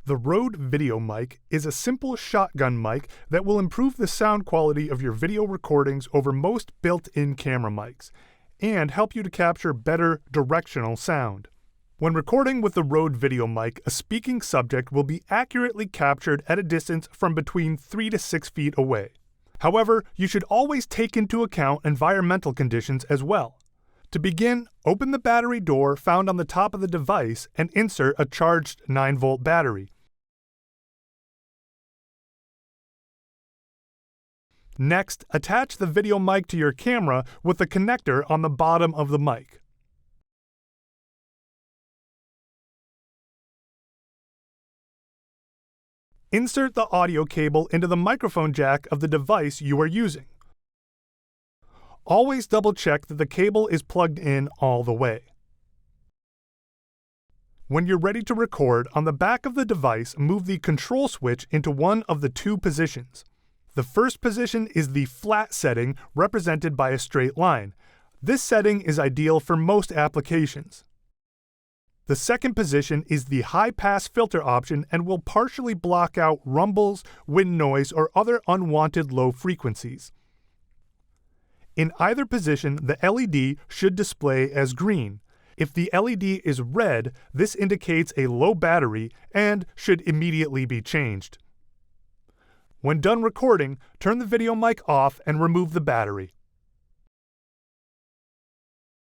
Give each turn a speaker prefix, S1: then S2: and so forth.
S1: The Rode VideoMic is a simple shotgun mic that will improve the sound quality of your video recordings over most built-in camera mics and help you to capture better directional sound. When recording with the Rode VideoMic, a speaking subject will be accurately captured at a distance from between 3 to 6 feet away. However, you should always take into account environmental conditions as well. To begin, open the battery door found on the top of the device and insert a charged 9-volt battery. Next, attach the VideoMic to your camera with the connector on the bottom of the mic. Insert the audio cable into the microphone jack of the device you are using. Always double-check that the cable is plugged in all the way. When you're ready to record, on the back of the device, move the control switch into one of the two positions. The first position is the flat setting, represented by a straight line. This setting is ideal for most applications. The second position is the high-pass filter option and will partially block out rumbles, wind noise, or other unwanted low frequencies. In either position, the LED should display as green. If the LED is red, this indicates a low battery and should immediately be changed. When done recording, turn the VideoMic off and remove the battery.